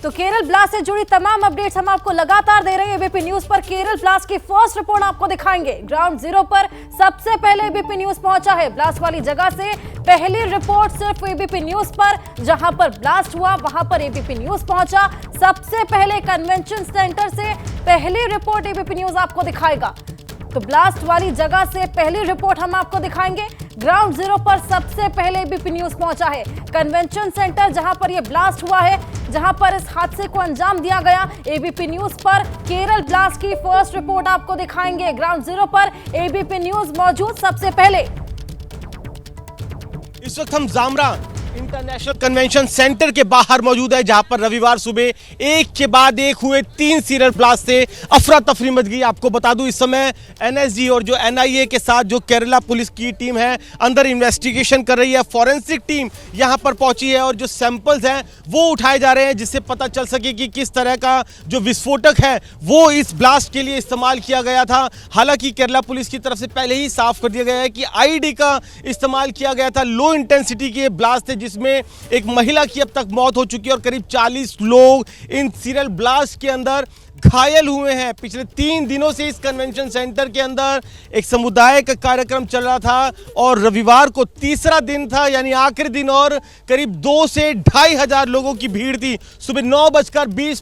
तो केरल ब्लास्ट से जुड़ी तमाम अपडेट्स हम आपको लगातार दे रहे हैं एबीपी न्यूज पर। केरल ब्लास्ट की फर्स्ट रिपोर्ट आपको दिखाएंगे। ग्राउंड जीरो पर सबसे पहले एबीपी न्यूज पहुंचा है। ब्लास्ट वाली जगह से पहली रिपोर्ट सिर्फ एबीपी न्यूज पर, जहां पर ब्लास्ट हुआ वहां पर एबीपी न्यूज पहुंचा। सबसे पहले कन्वेंशन सेंटर से पहली रिपोर्ट एबीपी न्यूज आपको दिखाएगा। तो ब्लास्ट वाली जगह से पहली रिपोर्ट हम आपको दिखाएंगे। ग्राउंड जीरो पर सबसे पहले एबीपी न्यूज पहुंचा है। कन्वेंशन सेंटर जहां पर यह ब्लास्ट हुआ है, जहां पर इस हादसे को अंजाम दिया गया, एबीपी न्यूज पर केरल ब्लास्ट की फर्स्ट रिपोर्ट आपको दिखाएंगे। ग्राउंड जीरो पर एबीपी न्यूज मौजूद सबसे पहले। इस वक्त हम जामरा इंटरनेशनल कन्वेंशन सेंटर के बाहर मौजूद है, जहां पर रविवार सुबह एक के बाद एक हुए 3 सीरियल ब्लास्ट से अफरा तफरी मच गई। आपको बता दूं इस समय एनएसजी और जो एनआईए के साथ जो केरला पुलिस की टीम है अंदर इन्वेस्टिगेशन कर रही है। फॉरेंसिक टीम यहां पर पहुंची है और जो सैंपल्स हैं वो उठाए जा रहे हैं, जिससे पता चल सके कि किस तरह का जो विस्फोटक है वो इस ब्लास्ट के लिए इस्तेमाल किया गया था। हालांकि केरला पुलिस की तरफ से पहले ही साफ कर दिया गया है कि आईडी का इस्तेमाल किया गया था। लो इंटेंसिटी के ब्लास्ट थे जिसमें एक महिला की अब तक मौत हो चुकी है और करीब 40 लोग इन सीरियल ब्लास्ट के अंदर घायल हुए हैं। पिछले 3 दिनों से इस कन्वेंशन सेंटर के अंदर एक समुदाय का कार्यक्रम चल रहा था और रविवार को तीसरा दिन था, यानी आखिरी दिन, और करीब 2 से 2,500 हजार लोगों की भीड़ थी। सुबह 9:20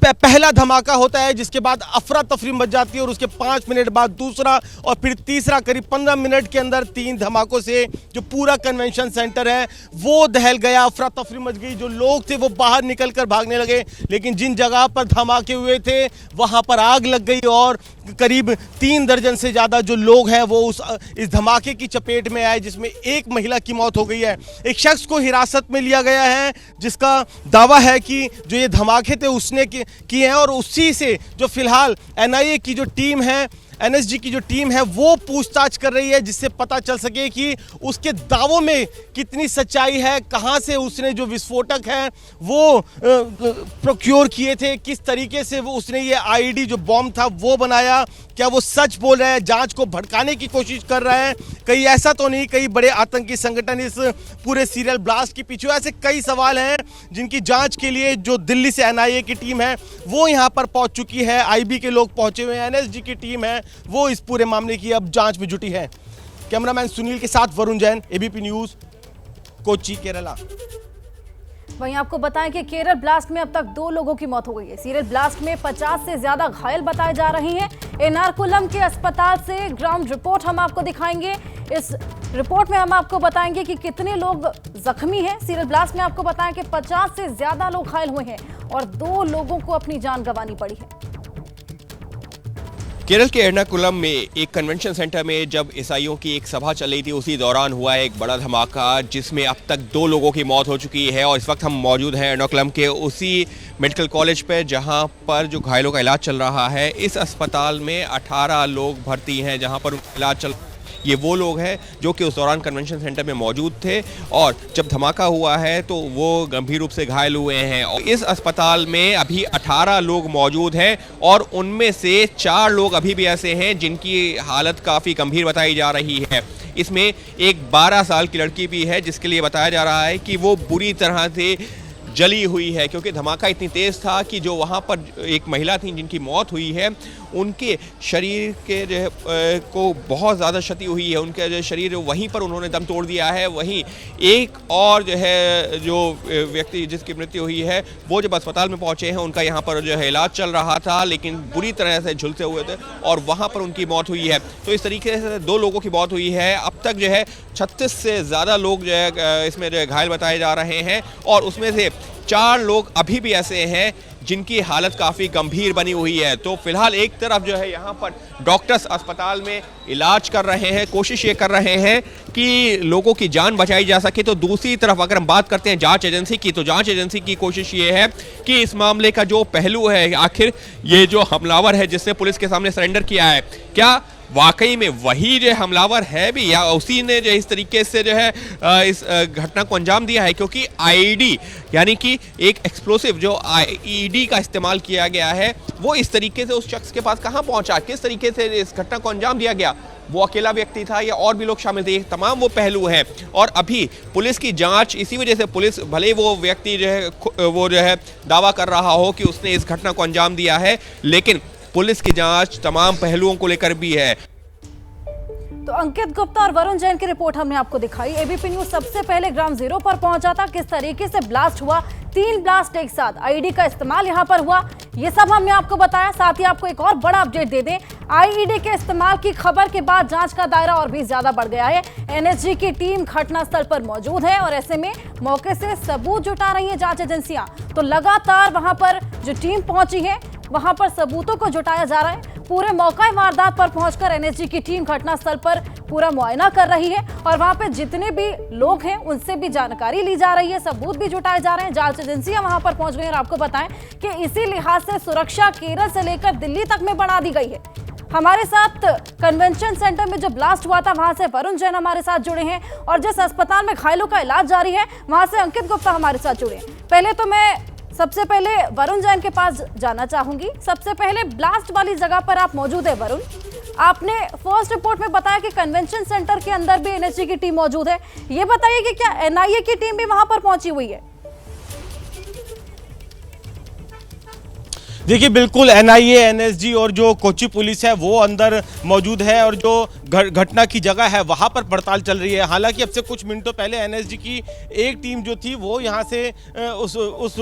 पर पहला धमाका होता है, जिसके बाद अफरा तफरी मच जाती है और उसके 5 मिनट बाद दूसरा और फिर तीसरा। करीब 15 मिनट के अंदर 3 धमाकों से जो पूरा कन्वेंशन सेंटर है वो दहल गया, अफरा तफरी मच गई। जो लोग थे वो बाहर निकलकर भागने लगे, लेकिन जिन जगह पर धमाके हुए थे वहां पर आग लग गई और करीब 3 दर्जन से ज़्यादा जो लोग हैं वो इस धमाके की चपेट में आए, जिसमें एक महिला की मौत हो गई है। एक शख्स को हिरासत में लिया गया है जिसका दावा है कि जो ये धमाके थे उसने किए हैं और उसी से जो फिलहाल एनआईए की जो टीम है, एनएसजी की जो टीम है वो पूछताछ कर रही है, जिससे पता चल सके कि उसके दावों में कितनी सच्चाई है, कहां से उसने जो विस्फोटक है वो प्रोक्योर किए थे, किस तरीके से वो उसने ये आईडी जो बॉम्ब था वो बनाया, क्या वो सच बोल रहा है, जांच को भड़काने की कोशिश कर रहा है, कहीं ऐसा तो नहीं कई बड़े आतंकी संगठन इस पूरे सीरियल ब्लास्ट के पीछे। ऐसे कई सवाल हैं जिनकी जांच के लिए जो दिल्ली से एनआईए की टीम है वो यहाँ पर पहुँच चुकी है, आईबी के लोग पहुँचे हुए हैं, एनएसजी की टीम है वो इस पूरे मामले की अब जांच में जुटी है। कैमरामैन सुनील के साथ वरुण जैन, एबीपी न्यूज, कोच्चि, केरला। वहीं आपको बताएं कि केरल ब्लास्ट में अब तक 2 लोगों की मौत हो गई है। सीरियल ब्लास्ट में 50 से ज्यादा घायल बताए जा रही हैं। एर्नाकुलम के अस्पताल से ग्राउंड रिपोर्ट हम आपको दिखाएंगे। इस रिपोर्ट में हम आपको बताएंगे कि कितने लोग जख्मी हैं। सीरियल ब्लास्ट में आपको बताएं कि 50 से ज्यादा लोग घायल हुए हैं और 2 लोगों को अपनी जान गंवानी पड़ी है। केरल के एर्नाकुलम में एक कन्वेंशन सेंटर में जब ईसाइयों की एक सभा चल रही थी, उसी दौरान हुआ एक बड़ा धमाका जिसमें अब तक 2 लोगों की मौत हो चुकी है। और इस वक्त हम मौजूद हैं एर्नाकुलम के उसी मेडिकल कॉलेज पर जहां पर जो घायलों का इलाज चल रहा है। इस अस्पताल में 18 लोग भर्ती हैं जहां पर इलाज चल। ये वो लोग हैं जो कि उस दौरान कन्वेंशन सेंटर में मौजूद थे और जब धमाका हुआ है तो वो गंभीर रूप से घायल हुए हैं। और इस अस्पताल में अभी 18 लोग मौजूद हैं और उनमें से 4 लोग अभी भी ऐसे हैं जिनकी हालत काफ़ी गंभीर बताई जा रही है। इसमें एक 12 साल की लड़की भी है जिसके लिए बताया जा रहा है कि वो बुरी तरह से जली हुई है, क्योंकि धमाका इतनी तेज़ था कि जो वहाँ पर एक महिला थी जिनकी मौत हुई है उनके शरीर के जो है को बहुत ज़्यादा क्षति हुई है। उनका जो शरीर वहीं पर उन्होंने दम तोड़ दिया है। वहीं एक और जो है जो व्यक्ति जिसकी मृत्यु हुई है वो जब अस्पताल में पहुँचे हैं उनका यहाँ पर जो है इलाज चल रहा था, लेकिन बुरी तरह से झुलसे हुए थे और वहाँ पर उनकी मौत हुई है। तो इस तरीके से 2 लोगों की मौत हुई है। अब तक जो है 36 से ज़्यादा लोग जो है इसमें जो है घायल बताए जा रहे हैं और उसमें से 4 लोग अभी भी ऐसे हैं जिनकी हालत काफ़ी गंभीर बनी हुई है। तो फिलहाल एक तरफ जो है यहाँ पर डॉक्टर्स अस्पताल में इलाज कर रहे हैं, कोशिश ये कर रहे हैं कि लोगों की जान बचाई जा सके, तो दूसरी तरफ अगर हम बात करते हैं जांच एजेंसी की, तो जांच एजेंसी की कोशिश ये है कि इस मामले का जो पहलू है, आखिर ये जो हमलावर है जिसने पुलिस के सामने सरेंडर किया है, क्या वाकई में वही जो हमलावर है भी या उसी ने जो इस तरीके से जो है इस घटना को अंजाम दिया है। क्योंकि आईडी यानी कि एक एक्सप्लोसिव जो आईडी का इस्तेमाल किया गया है वो इस तरीके से उस शख्स के पास कहां पहुंचा, किस तरीके से इस घटना को अंजाम दिया गया, वो अकेला व्यक्ति था या और भी लोग शामिल थे, ये तमाम वो पहलू हैं। और अभी पुलिस की जांच, इसी वजह से पुलिस, भले वो व्यक्ति जो है दावा कर रहा हो कि उसने इस घटना को अंजाम दिया है, लेकिन पुलिस की जांच तमाम पहलुओं को लेकर भी है। तो अंकित गुप्ता और वरुण जैन की रिपोर्ट हमने आपको दिखाई। एबीपी न्यूज सबसे पहले ग्राउंड जीरो पर पहुंचा था, किस तरीके से ब्लास्ट हुआ, 3 ब्लास्ट एक साथ, आईईडी का इस्तेमाल यहां पर हुआ, ये सब हमने आपको बताया। साथ ही आपको एक और बड़ा अपडेट दे दें, आईईडी के इस्तेमाल की खबर के बाद जांच का दायरा और भी ज्यादा बढ़ गया है। एनएसजी की टीम घटनास्थल पर मौजूद है और ऐसे में मौके से सबूत जुटा रही है जांच एजेंसियां। तो लगातार वहां पर जो टीम पहुंची है वहां पर सबूतों को जुटाया जा रहा है। पूरे मौका वारदात पर पहुंचकर एनएसजी की टीम घटनास्थल पर पूरा मुआयना कर रही है और वहां पे जितने भी लोग हैं उनसे भी जानकारी ली जा रही है, सबूत भी जुटाए जा रहे हैं। जांच एजेंसियां वहां पर पहुंच गई और आपको बताएं कि इसी लिहाज से सुरक्षा केरल से लेकर दिल्ली तक में बढ़ा दी गई है। हमारे साथ कन्वेंशन सेंटर में जो ब्लास्ट हुआ था वहां से वरुण जैन हमारे साथ जुड़े हैं और जिस अस्पताल में घायलों का इलाज जारी है वहां से अंकित गुप्ता हमारे साथ जुड़े हैं। पहले तो मैं सबसे पहले वरुण जैन के पास जाना चाहूंगी। सबसे पहले ब्लास्ट वाली जगह पर आप मौजूद है वरुण, आपने फर्स्ट रिपोर्ट में बताया कि कन्वेंशन सेंटर के अंदर भी एनएसजी की टीम मौजूद है। ये बताइए कि क्या एनआईए की टीम भी वहां पर पहुंची हुई है? देखिए बिल्कुल एनआईए, एनएसजी और जो कोची पुलिस है वो अंदर मौजूद है और जो घटना की जगह है वहाँ पर पड़ताल चल रही है। हालांकि अब से कुछ मिनटों पहले एनएसजी की एक टीम जो थी वो यहाँ से उस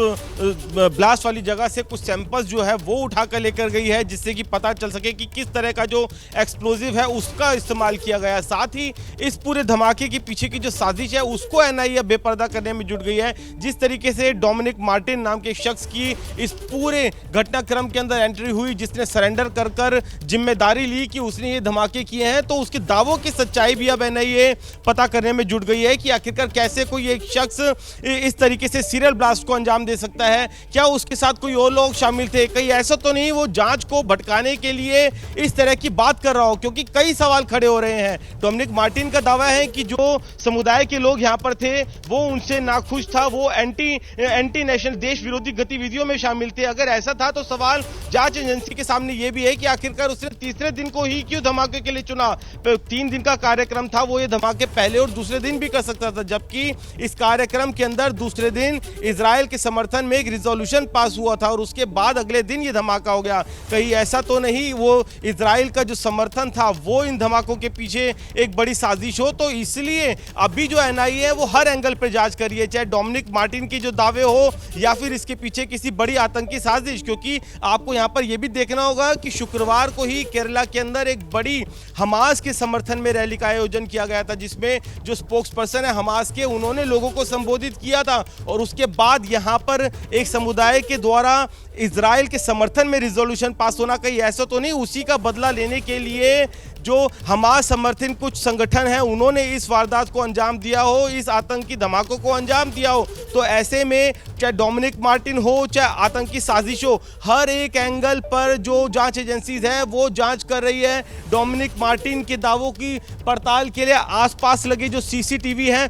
ब्लास्ट वाली जगह से कुछ सैंपल्स जो है वो उठा कर लेकर गई है, जिससे कि पता चल सके कि किस तरह का जो एक्सप्लोजिव है उसका इस्तेमाल किया गया। साथ ही इस पूरे धमाके के पीछे की जो साजिश है उसको एनआईए बेपर्दा करने में जुट गई है। जिस तरीके से डोमिनिक मार्टिन नाम के शख्स की इस पूरे घटनाक्रम के अंदर एंट्री हुई, जिसने सरेंडर कर जिम्मेदारी ली कि उसने ये धमाके किए हैं, तो उसके दावों की सच्चाई भी अब एनआईए पता करने में जुट गई है कि आखिरकार कैसे कोई एक शख्स इस तरीके से सीरियल ब्लास्ट को अंजाम दे सकता है। क्या उसके साथ कोई और लोग शामिल थे? कहीं ऐसा तो नहीं वो जांच को भटकाने के लिए इस तरह की बात कर रहा हो, क्योंकि कई सवाल खड़े हो रहे हैं। डोमिनिक मार्टिन का दावा है कि जो समुदाय के लोग यहाँ पर थे वो उनसे नाखुश था, वो एंटी नेशनल देश विरोधी गतिविधियों में शामिल थे। अगर ऐसा था तो सवाल जांच एजेंसी के सामने यह भी है कि आखिरकार उसने तीसरे दिन को ही क्यों धमाके के लिए चुना। 3 दिन का कार्यक्रम था, वो ये धमाके पहले और दूसरे दिन भी कर सकता था, जबकि इस कार्यक्रम के अंदर दूसरे दिन इजराइल के समर्थन में एक रिजोल्यूशन पास हुआ था और उसके बाद अगले दिन ये धमाका हो गया। कहीं ऐसा तो नहीं वो इजराइल का जो समर्थन था वो इन धमाकों के पीछे एक बड़ी साजिश हो? तो इसलिए अभी जो एनआईए है वो हर एंगल पर जांच कर रही है, चाहे डोमिनिक मार्टिन की जो दावे हो या फिर इसके पीछे किसी बड़ी आतंकी साजिश। क्योंकि आपको यहां पर यह भी देखना होगा कि शुक्रवार को ही केरला के अंदर एक बड़ी हमास के समर्थन में रैली का आयोजन किया गया था, जिसमें जो स्पोक्स पर्सन है हमास के, उन्होंने लोगों को संबोधित किया था और उसके बाद यहां पर एक समुदाय के द्वारा इजराइल के समर्थन में रिजोल्यूशन पास होना, कहीं ऐसा तो नहीं उसी का बदला लेने के लिए जो हमास समर्थन कुछ संगठन है उन्होंने इस वारदात को अंजाम दिया हो, इस आतंकी धमाकों को अंजाम दिया हो? तो ऐसे में चाहे डोमिनिक मार्टिन हो चाहे आतंकी साजिश हो, हर एक एंगल पर जो जांच एजेंसीज है वो जांच कर रही है। डोमिनिक मार्टिन के दावों की पड़ताल के लिए आसपास लगे जो सीसीटीवी हैं,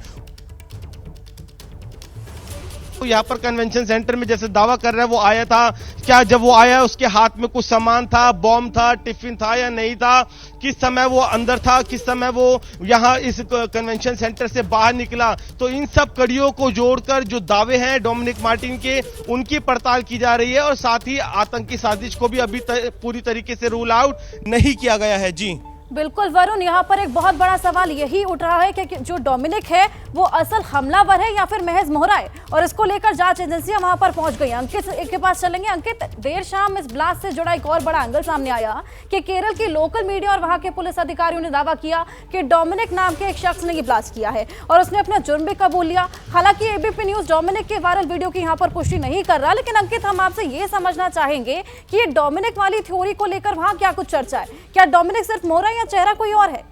यहाँ पर कन्वेंशन सेंटर में जैसे दावा कर रहे हैं वो आया था, क्या जब वो आया उसके हाथ में कुछ सामान था, बॉम्ब था, टिफिन था या नहीं था, किस समय वो अंदर था, किस समय वो यहाँ इस कन्वेंशन सेंटर से बाहर निकला? तो इन सब कड़ियों को जोड़कर जो दावे हैं डोमिनिक मार्टिन के उनकी पड़ताल की जा रही है और साथ ही आतंकी साजिश को भी अभी पूरी तरीके से रूल आउट नहीं किया गया है। जी बिल्कुल वरुण, यहाँ पर एक बहुत बड़ा सवाल यही उठ रहा है कि जो डोमिनिक है वो असल हमलावर है या फिर महज मोहरा है, और इसको लेकर जांच एजेंसियां वहां पर पहुंच गई। अंकित के पास चलेंगे। अंकित, देर शाम इस ब्लास्ट से जुड़ा एक और बड़ा एंगल सामने आया कि केरल की लोकल मीडिया और वहां के पुलिस अधिकारियों ने दावा किया कि डोमिनिक नाम के एक शख्स ने ये ब्लास्ट किया है और उसने अपना जुर्म भी कबूल लिया। हालांकि एबीपी न्यूज डोमिनिक के वायरल वीडियो की यहाँ पर पुष्टि नहीं कर रहा, लेकिन अंकित हम आपसे ये समझना चाहेंगे कि ये डोमिनिक वाली थ्योरी को लेकर वहां क्या कुछ चर्चा है? क्या डोमिनिक सिर्फ मोहरा या चेहरा कोई और है?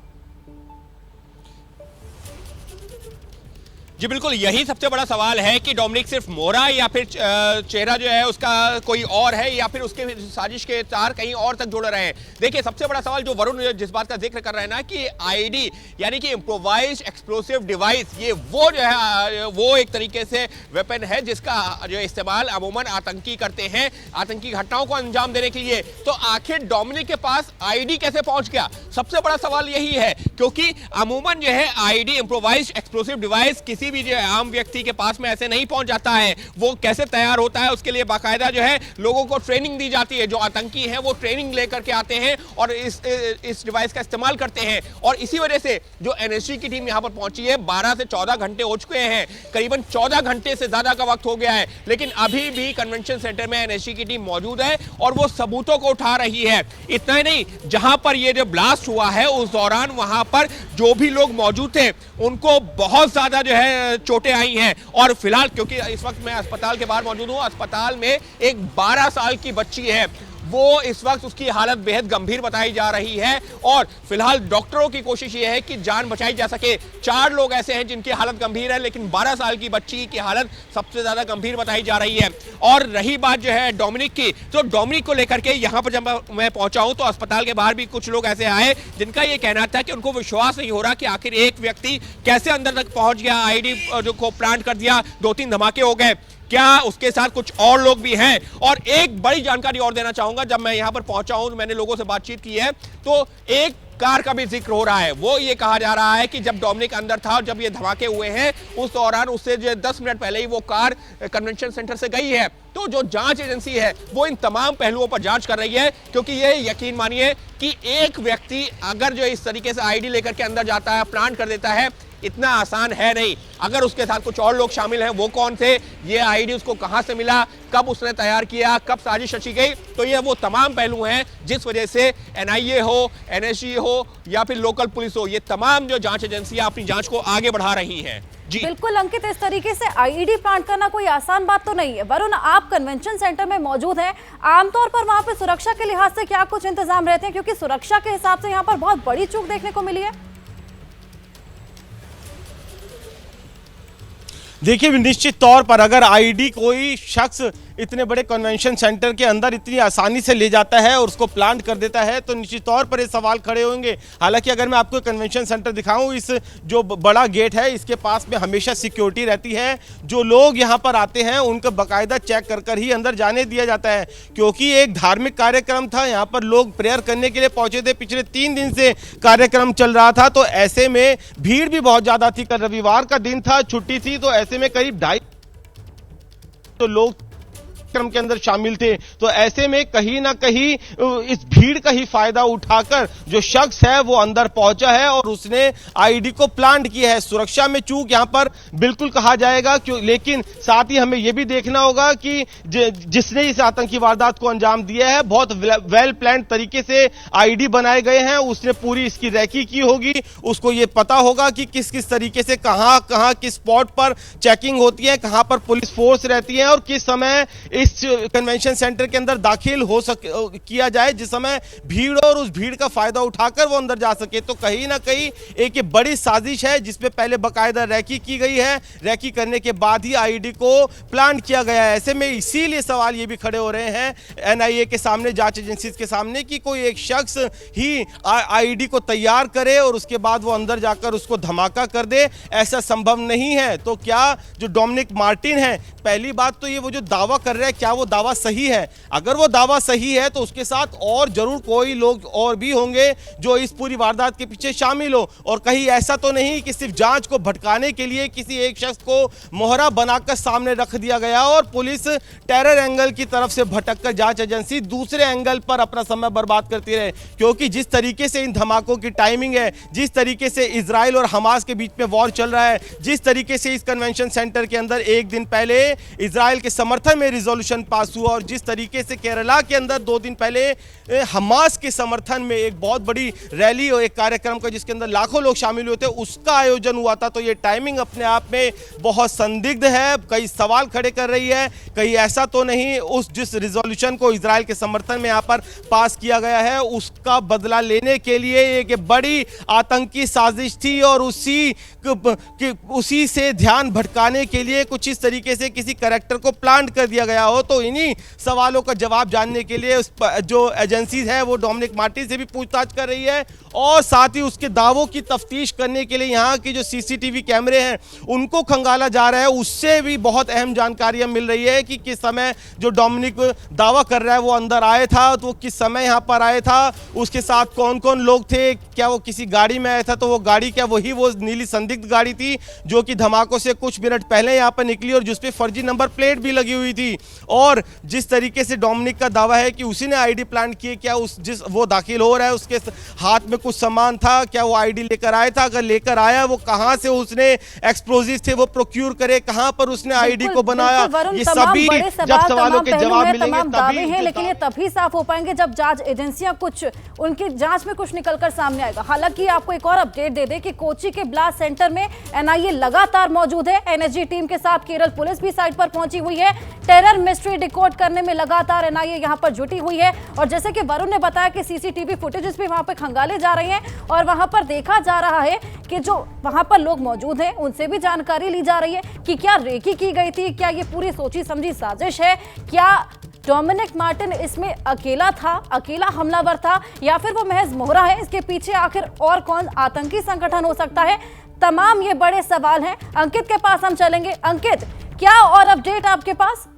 जी बिल्कुल, यही सबसे बड़ा सवाल है कि डोमिनिक सिर्फ मोहरा या फिर चेहरा जो है उसका कोई और है, या फिर उसके साजिश के तार कहीं और तक जुड़ रहे हैं। देखिए, सबसे बड़ा सवाल जो वरुण जिस बात का जिक्र कर रहे हैं ना कि आईडी यानी कि इम्प्रोवाइज्ड एक्सप्लोसिव डिवाइस, ये वो जो है वो एक तरीके से वेपन है जिसका जो इस्तेमाल अमूमन आतंकी करते हैं आतंकी घटनाओं को अंजाम देने के लिए। तो आखिर डोमिनिक के पास आईडी कैसे पहुंच गया, सबसे बड़ा सवाल यही है, क्योंकि अमूमन जो है आईडी इम्प्रोवाइज्ड एक्सप्लोसिव डिवाइस किसी भी जो है आम व्यक्ति के पास में ऐसे नहीं पहुंच जाता है। वो कैसे तैयार होता है, उसके लिए बाकायदा जो है लोगों को ट्रेनिंग दी जाती है। जो आतंकी हैं वो ट्रेनिंग लेकर के आते हैं और इस डिवाइस का इस्तेमाल करते हैं। और इसी वजह से जो एनएसजी की टीम यहां पर पहुंची है, 12 से 14 घंटे हो चुके हैं, करीबन 14 घंटे से ज्यादा का वक्त हो गया है, लेकिन अभी भी कन्वेंशन सेंटर में एनएसजी की टीम मौजूद है और वो सबूतों को उठा रही है। इतना ही नहीं, जहां पर ये जो ब्लास्ट हुआ है उस दौरान वहां पर जो भी लोग मौजूद थे उनको बहुत ज्यादा जो है चोटें आई हैं। और फिलहाल क्योंकि इस वक्त मैं अस्पताल के बाहर मौजूद हूं, अस्पताल में एक 12 साल की बच्ची है, वो इस वक्त उसकी हालत बेहद गंभीर बताई जा रही है और फिलहाल डॉक्टरों की कोशिश ये है कि जान बचाई जा सके। 4 लोग ऐसे हैं जिनकी हालत गंभीर है, लेकिन 12 साल की बच्ची की हालत सबसे ज्यादा गंभीर बताई जा रही है। और रही बात जो है डोमिनिक की, तो डोमिनिक को लेकर के यहाँ पर जब मैं पहुंचा हूं तो अस्पताल के बाहर भी कुछ लोग ऐसे आए जिनका ये कहना था कि उनको विश्वास नहीं हो रहा कि आखिर एक व्यक्ति कैसे अंदर तक पहुंच गया, आईडी जो को प्लांट कर दिया, 2-3 धमाके हो गए, क्या उसके साथ कुछ और लोग भी हैं। और एक बड़ी जानकारी और देना चाहूंगा, जब मैं यहां पर पहुंचा हूं, मैंने लोगों से बातचीत की है, तो एक कार का भी जिक्र हो रहा है। वो ये कहा जा रहा है कि जब डोमिनिक अंदर था और जब ये धमाके हुए हैं उस दौरान उससे जो 10 मिनट पहले ही वो कार कन्वेंशन सेंटर से गई है। तो जो जांच एजेंसी है वो इन तमाम पहलुओं पर जांच कर रही है, क्योंकि ये यकीन मानिए कि एक व्यक्ति अगर जो इस तरीके से आईडी लेकर के अंदर जाता है, प्लांट कर देता है, इतना आसान है नहीं। अगर उसके साथ कुछ और लोग शामिल हैं, वो कौन थे, ये आईडी उसको कहां से मिला, कब उसने तैयार किया, कब साजिश रची गई, तो ये वो तमाम पहलू हैं जिस वजह से एनआईए हो, एनएसजी हो या फिर लोकल पुलिस हो, ये तमाम जो जांच एजेंसियां अपनी जांच को आगे बढ़ा रही हैं। जी बिल्कुल अंकित, इस तरीके से आईडी प्लांट करना कोई आसान बात तो नहीं है। वरुण, आप कन्वेंशन सेंटर में मौजूद हैं, आमतौर पर वहां पर सुरक्षा के लिहाज से क्या कुछ इंतजाम रहते हैं, क्योंकि सुरक्षा के हिसाब से यहाँ पर बहुत बड़ी चूक देखने को मिली है। देखिए, निश्चित तौर पर अगर आईडी कोई शख्स इतने बड़े कन्वेंशन सेंटर के अंदर इतनी आसानी से ले जाता है और उसको प्लांट कर देता है तो निश्चित तौर पर ये सवाल खड़े होंगे। हालांकि अगर मैं आपको कन्वेंशन सेंटर दिखाऊं, इस जो बड़ा गेट है इसके पास में हमेशा सिक्योरिटी रहती है। जो लोग यहाँ पर आते हैं उनको बाकायदा चेक कर कर ही अंदर जाने दिया जाता है, क्योंकि एक धार्मिक कार्यक्रम था, यहाँ पर लोग प्रेयर करने के लिए पहुंचे थे। पिछले 3 दिन से कार्यक्रम चल रहा था, तो ऐसे में भीड़ भी बहुत ज्यादा थी। कल रविवार का दिन था, छुट्टी थी, तो ऐसे में करीब 250 लोग कार्यक्रम के अंदर शामिल थे। तो ऐसे में कहीं ना कहीं इस भीड़ का ही फायदा उठाकर जो शख्स है वो अंदर पहुंचा है और उसने आईडी को प्लांट किया है। सुरक्षा में चूक यहां पर बिल्कुल कहा जाएगा, क्यों, लेकिन साथ ही हमें यह भी देखना होगा कि जिसने इस आतंकी वारदात को अंजाम दिया है, बहुत वेल प्लान तरीके से आईडी बनाए गए हैं, उसने पूरी इसकी रैकी की होगी, उसको ये पता होगा कि किस किस तरीके से कहां कहां किस स्पॉट पर चेकिंग होती है, कहां पर पुलिस फोर्स रहती है और किस समय इस कन्वेंशन सेंटर के अंदर दाखिल किया जाए, जिस समय भीड़ और उस भीड़ का फायदा उठाकर वो अंदर जा सके। तो कहीं ना कहीं एक ये बड़ी साजिश है जिसपे पहले बकायदा रैकी की गई है, रैकी करने के बाद ही आईडी को प्लांट किया गया है। ऐसे में इसीलिए सवाल ये भी खड़े हो रहे हैं एनआईए के सामने, जांच एजेंसी के सामने, कि कोई एक शख्स ही आईडी को तैयार करे और उसके बाद वो अंदर जाकर उसको धमाका कर दे, ऐसा संभव नहीं है। तो क्या जो डोमिनिक मार्टिन है, पहली बात तो ये वो जो दावा कर रहे हैं, क्या वो दावा सही है? अगर वो दावा सही है तो उसके साथ और जरूर कोई लोग और भी होंगे जो इस पूरी वारदात के पीछे शामिल हो, और कहीं ऐसा तो नहीं कि सिर्फ जांच को भटकाने के लिए किसी एक शख्स को मोहरा बनाकर सामने रख दिया गया और पुलिस टेरर एंगल की तरफ से भटककर जांच एजेंसी दूसरे एंगल पर अपना समय बर्बाद करती रहे। क्योंकि जिस तरीके से इन धमाकों की टाइमिंग है, जिस तरीके से इजराइल और हमास के बीच में वॉर चल रहा है, जिस तरीके से इस कन्वेंशन सेंटर के अंदर एक दिन पहले इजराइल के समर्थन में रिजोल्यूशन रेजोल्यूशन पास हुआ और जिस तरीके से केरला के अंदर 2 दिन पहले हमास के समर्थन में एक बहुत बड़ी रैली और एक कार्यक्रम का जिसके अंदर लाखों लोग शामिल हुए थे उसका आयोजन हुआ था, तो ये टाइमिंग अपने आप में बहुत संदिग्ध है। कई सवाल खड़े कर रही है, कहीं ऐसा तो नहीं उस जिस रिजोल्यूशन को इजराइल के समर्थन में यहाँ पर पास किया गया है उसका बदला लेने के लिए एक बड़ी आतंकी साजिश थी और उसी से ध्यान भटकाने के लिए कुछ इस तरीके से किसी कैरेक्टर को प्लांट कर दिया गया हो। तो इन्हीं सवालों का जवाब जानने के लिए जो एजेंसीज है वो डोमिनिक मार्टिन से भी पूछताछ कर रही है और साथ ही उसके दावों की तफ्तीश करने के लिए यहाँ की जो सीसीटीवी कैमरे हैं उनको खंगाला जा रहा है। उससे भी बहुत अहम जानकारियां मिल रही है कि किस समय जो डोमिनिक दावा कर रहा है वो अंदर आया था, तो वो किस समय यहाँ पर आया था, उसके साथ कौन कौन लोग थे, क्या वो किसी गाड़ी में आया था, तो वो गाड़ी क्या वो नीली संदिग्ध गाड़ी थी जो कि धमाकों से कुछ मिनट पहले यहाँ पर निकली और जिसपे फर्जी नंबर प्लेट भी लगी हुई थी। और जिस तरीके से डोमिनिक का दावा है कि उसी ने आईडी प्लांट किए, क्या वो दाखिल हो रहा है उसके हाथ में कुछ सामान था, क्या वो आईडी लेकर आया था, अगर लेकर आया वो कहां से उसने एक्सप्लोजिव थे वो प्रोक्यूर करे, कहां पर उसने आईडी को बनाया, ये सभी जब सवालों के जवाब मिलेंगे तभी हैं, लेकिन ये तभी साफ हो पाएंगे जब जांच एजेंसियां कुछ उनकी जांच में कुछ निकलकर सामने आएगा। हालांकि आपको एक और अपडेट दे दें कि कोची के ब्लास्ट सेंटर में एनआईए लगातार मौजूद है। एनएसजी टीम के साथ केरल पुलिस भी साइट पर पहुंची हुई है। टेरर मिस्ट्री डिकोड करने में लगातार एनआईए यहां पर जुटी हुई है और जैसे कि वरुण ने बताया कि सीसीटीवी फुटेजेस भी वहां पर खंगाले जा रहे हैं और वहां पर देखा जा रहा है कि जो वहां पर लोग मौजूद हैं उनसे भी जानकारी ली जा रही है कि क्या रेकी की गई थी, क्या ये पूरी सोची समझी साजिश है, क्या डोमिनिक मार्टिन इसमें अकेला था, अकेला हमलावर था या फिर वो महज मोहरा है, इसके पीछे आखिर और कौन आतंकी संगठन हो सकता है। तमाम ये बड़े सवाल हैं। अंकित के पास हम चलेंगे। अंकित, क्या और अपडेट आपके पास?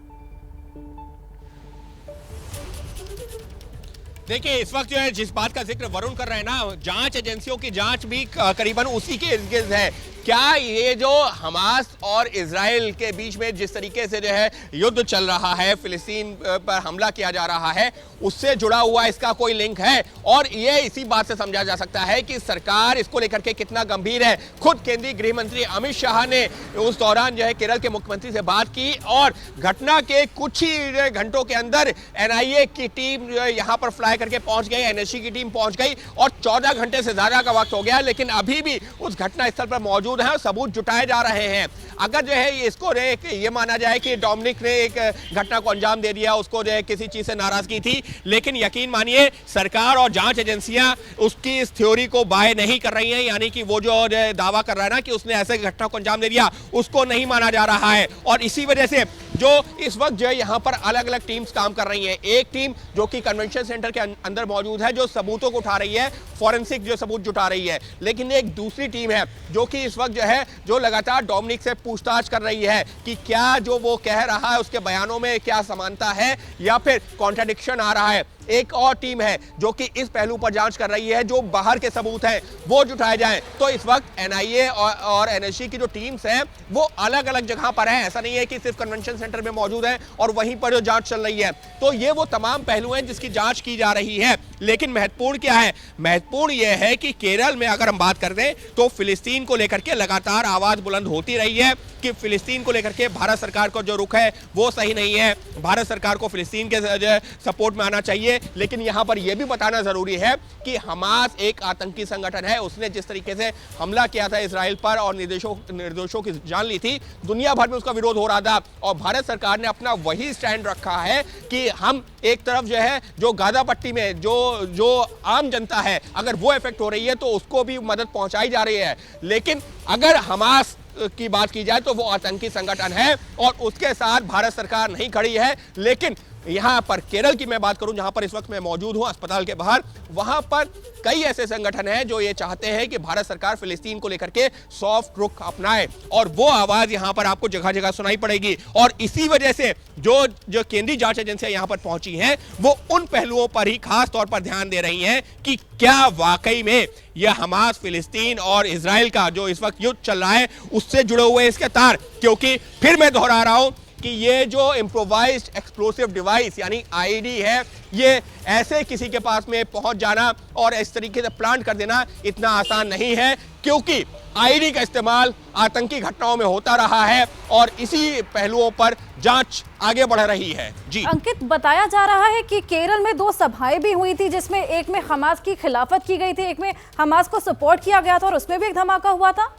देखिए इस वक्त जो है जिस बात का जिक्र वरुण कर रहे हैं ना, जांच एजेंसियों की जांच भी करीबन उसी के इर्द गिर्द है। क्या ये जो हमास और इजराइल के बीच में जिस तरीके से जो है युद्ध चल रहा है, फिलिस्तीन पर हमला किया जा रहा है, उससे जुड़ा हुआ इसका कोई लिंक है? और ये इसी बात से समझा जा सकता है कि सरकार इसको लेकर के कितना गंभीर है। खुद केंद्रीय गृह मंत्री अमित शाह ने उस दौरान जो है केरल के मुख्यमंत्री से बात की और घटना के कुछ ही घंटों के अंदर एनआईए की टीम यहाँ पर फ्लाई करके पहुंच गई, एनएसजी की टीम पहुंच गई और 14 घंटे से ज्यादा का वक्त हो गया, लेकिन अभी भी उस घटना स्थल पर मौजूद है, सबूत जुटाए जा रहे हैं। अगर जो है इसको ये माना जाए कि डोमिनिक ने एक घटना को अंजाम दे दिया, उसको जो है किसी चीज से नाराजगी थी, लेकिन यकीन मानिए सरकार और जांच एजेंसियां उसकी इस थ्योरी को बाय नहीं कर रही हैं, यानी कि वो जो दावा कर रहा है ना कि उसने ऐसे घटना को अंजाम दे दिया, उसको नहीं माना जा रहा है। और इसी वजह से जो इस वक्त जो है यहाँ पर अलग अलग टीम्स काम कर रही हैं। एक टीम जो कि कन्वेंशन सेंटर के अंदर मौजूद है, जो सबूतों को उठा रही है, फॉरेंसिक जो सबूत जुटा रही है, लेकिन एक दूसरी टीम है जो कि इस वक्त जो है जो लगातार डोमिनिक से पूछताछ कर रही है कि क्या जो वो कह रहा है उसके बयानों में क्या समानता है या फिर कॉन्ट्राडिक्शन आ रहा है। एक और टीम है जो कि इस पहलू पर जांच कर रही है, जो बाहर के सबूत हैं वो जुटाए जाएं। तो इस वक्त एनआईए और एनएसजी की जो टीम्स हैं वो अलग अलग जगह पर हैं, ऐसा नहीं है कि सिर्फ कन्वेंशन सेंटर में मौजूद है और वहीं पर जो जांच चल रही है। तो ये वो तमाम पहलू हैं जिसकी जांच की जा रही है। लेकिन महत्वपूर्ण क्या है? महत्वपूर्ण यह है कि केरल में अगर हम बात कर दें तो फिलिस्तीन को लेकर के लगातार आवाज बुलंद होती रही है कि फिलिस्तीन को लेकर के भारत सरकार का जो रुख है वो सही नहीं है, भारत सरकार को फिलिस्तीन के सपोर्ट में आना चाहिए। लेकिन यहां पर यह भी बताना जरूरी है कि हमास एक आतंकी संगठन है, उसने जिस तरीके से हमला किया था इजराइल पर और निर्दोषों की जान ली थी, दुनिया भर में उसका विरोध हो रहा था और भारत सरकार ने अपना वही स्टैंड रखा है कि हम एक तरफ जो है जो गाजा पट्टी में जो आम जनता है अगर वो इफेक्ट हो रही है तो उसको भी मदद पहुंचाई जा रही है, लेकिन अगर हमास की बात की जाए तो वो आतंकी संगठन है और उसके साथ भारत सरकार नहीं खड़ी है। लेकिन यहाँ पर केरल की मैं बात करूं जहां पर इस वक्त मैं मौजूद हूं अस्पताल के बाहर, वहां पर कई ऐसे संगठन हैं जो ये चाहते हैं कि भारत सरकार फिलिस्तीन को लेकर के सॉफ्ट रुख अपनाए और वो आवाज यहां पर आपको जगह जगह सुनाई पड़ेगी। और इसी वजह से जो केंद्रीय जांच एजेंसियां यहां पर पहुंची हैं वो उन पहलुओं पर ही खास तौर पर ध्यान दे रही हैं कि क्या वाकई में यह हमास, फिलिस्तीन और इजराइल का जो इस वक्त युद्ध चल रहा है उससे जुड़े हुए इसके तार। क्योंकि फिर मैं दोहरा रहा हूं कि ये जो इम्प्रोवाइज्ड एक्सप्लोसिव डिवाइस यानी आईईडी है, ये ऐसे किसी के पास में पहुंच जाना और इस तरीके से प्लांट कर देना इतना आसान नहीं है, क्योंकि आईईडी का इस्तेमाल आतंकी घटनाओं में होता रहा है और इसी पहलुओं पर जांच आगे बढ़ रही है। जी अंकित, बताया जा रहा है कि केरल में 2 सभाएं भी हुई थी, जिसमें एक में हमास की खिलाफत की गई थी, एक में हमास को सपोर्ट किया गया था और उसमें भी एक धमाका हुआ था।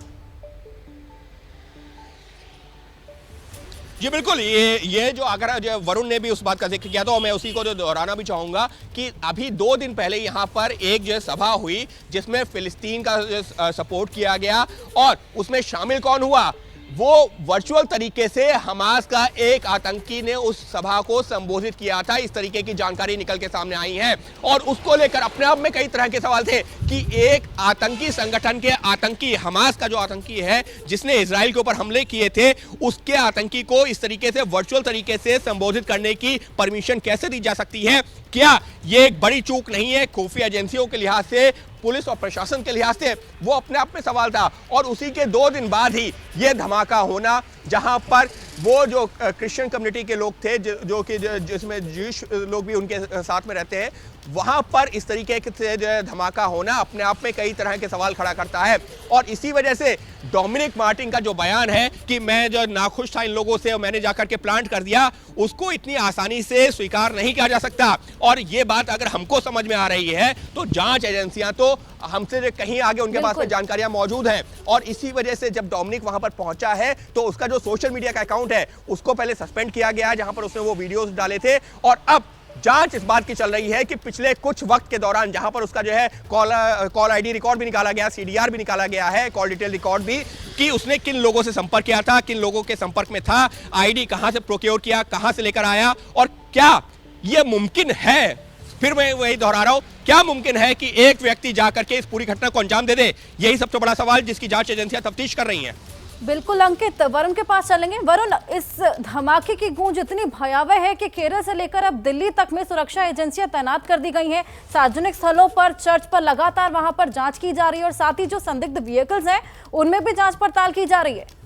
जी बिल्कुल, ये जो अगर जो वरुण ने भी उस बात का जिक्र किया तो मैं उसी को जो दोहराना भी चाहूंगा कि अभी 2 दिन पहले यहाँ पर एक जो सभा हुई जिसमें फिलिस्तीन का सपोर्ट किया गया और उसमें शामिल कौन हुआ? वो वर्चुअल तरीके से हमास का एक आतंकी ने उस सभा को संबोधित किया था। इस तरीके की जानकारी निकल के सामने आई है और उसको लेकर अपने आप में कई तरह के सवाल थे कि एक आतंकी संगठन के आतंकी, हमास का जो आतंकी है जिसने इजराइल के ऊपर हमले किए थे, उसके आतंकी को इस तरीके से वर्चुअल तरीके से संबोधित करने की परमिशन कैसे दी जा सकती है? क्या ये एक बड़ी चूक नहीं है? खुफिया एजेंसियों के लिहाज से, पुलिस और प्रशासन के लिहाज से वो अपने आप में सवाल था। और उसी के 2 दिन बाद ही ये धमाका होना, जहां पर वो जो क्रिश्चियन कम्युनिटी के लोग थे जो कि जिसमें ज्यूश लोग भी उनके साथ में रहते हैं, वहां पर इस तरीके से जो धमाका होना अपने आप में कई तरह के सवाल खड़ा करता है। और इसी वजह से डोमिनिक मार्टिन का जो बयान है कि मैं जो नाखुश था इन लोगों से और मैंने जाकर के प्लांट कर दिया, उसको इतनी आसानी से स्वीकार नहीं किया जा सकता। और ये बात अगर हमको समझ में आ रही है तो जांच एजेंसियां तो हमसे कहीं आगे उनके पास में जानकारियां मौजूद हैं। और इसी वजह से जब डोमिनिक वहां पर पहुंचा है तो उसका जो सोशल मीडिया का अकाउंट है उसको पहले सस्पेंड किया गया है, जहां पर उसने वो वीडियोस डाले थे। और अब जांच इस बात की चल रही है कि पिछले कुछ वक्त के दौरान जहां पर उसका जो है कॉल आईडी रिकॉर्ड भी निकाला गया, सीडीआर भी निकाला गया है, कॉल डिटेल रिकॉर्ड भी, कि उसने किन लोगों से संपर्क किया था, किन लोगों के संपर्क में था, आईडी कहां से प्रोक्योर किया, कहां से लेकर आया, और क्या यह मुमकिन है, फिर मैं वही दोहरा रहा हूं, क्या मुमकिन है कि एक व्यक्ति जाकर के इस पूरी घटना को अंजाम दे दे? यही सबसे बड़ा सवाल जिसकी जांच एजेंसियां तफ्तीश कर रही हैं। बिल्कुल अंकित, वरुण के पास चलेंगे। वरुण, इस धमाके की गूंज इतनी भयावह है कि केरल से लेकर अब दिल्ली तक में सुरक्षा एजेंसियां तैनात कर दी गई हैं। सार्वजनिक स्थलों पर, चर्च पर लगातार वहां पर जांच की जा रही है और साथ ही जो संदिग्ध व्हीकल्स हैं उनमें भी जांच पड़ताल की जा रही है।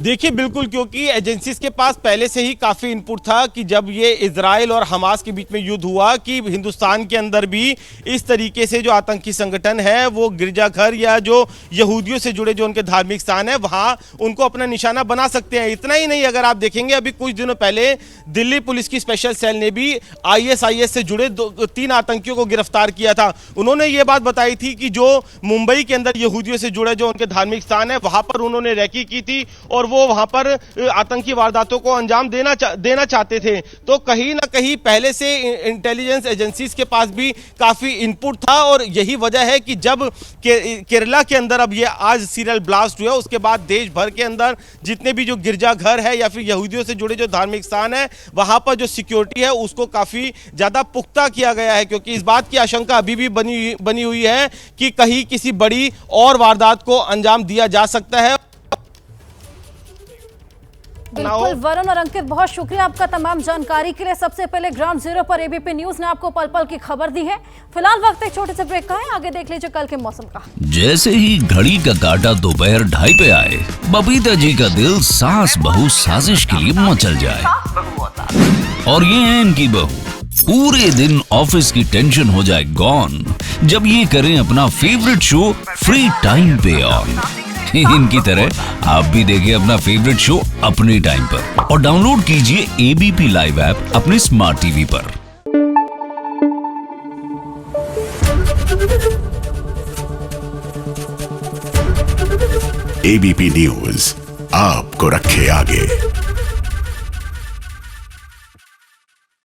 देखिए बिल्कुल, क्योंकि एजेंसीज के पास पहले से ही काफ़ी इनपुट था कि जब ये इजराइल और हमास के बीच में युद्ध हुआ कि हिंदुस्तान के अंदर भी इस तरीके से जो आतंकी संगठन है वो गिरजाघर या जो यहूदियों से जुड़े जो उनके धार्मिक स्थान है वहाँ उनको अपना निशाना बना सकते हैं। इतना ही नहीं, अगर आप देखेंगे अभी कुछ दिनों पहले दिल्ली पुलिस की स्पेशल सेल ने भी ISIS से जुड़े 3 आतंकियों को गिरफ्तार किया था। उन्होंने ये बात बताई थी कि जो मुंबई के अंदर यहूदियों से जुड़े जो उनके धार्मिक स्थान है वहाँ पर उन्होंने रैकी की थी और वो वहां पर आतंकी वारदातों को अंजाम देना चाहते थे। तो कहीं ना कहीं पहले से इंटेलिजेंस एजेंसीज के पास भी काफी इनपुट था और यही वजह है कि जब केरला के अंदर अब ये आज सीरियल ब्लास्ट हुआ, उसके बाद देश भर के अंदर जितने भी जो गिरजाघर है या फिर यहूदियों से जुड़े जो धार्मिक स्थान है वहां पर जो सिक्योरिटी है उसको काफी ज्यादा पुख्ता किया गया है, क्योंकि इस बात की आशंका अभी भी बनी हुई है कि कहीं किसी बड़ी और वारदात को अंजाम दिया जा सकता है। बिल्कुल वरुण और अंकित, बहुत शुक्रिया आपका तमाम जानकारी के लिए। सबसे पहले ग्राउंड जीरो पर एबीपी न्यूज ने आपको पल पल की खबर दी है। फिलहाल वक्त एक छोटे से ब्रेक का है, आगे देख लीजिए कल के मौसम का। जैसे ही घड़ी का काटा दोपहर 2:30 पे आए, बबीता जी का दिल सास बहू साजिश के लिए मचल जाए। और ये है इनकी बहू, पूरे दिन ऑफिस की टेंशन हो जाए गॉन जब ये करें अपना फेवरेट शो फ्री टाइम पे ऑन। इनकी तरह आप भी देखिए अपना फेवरेट शो अपने टाइम पर और डाउनलोड कीजिए एबीपी लाइव ऐप अपने स्मार्ट टीवी पर। एबीपी न्यूज आपको रखे आगे।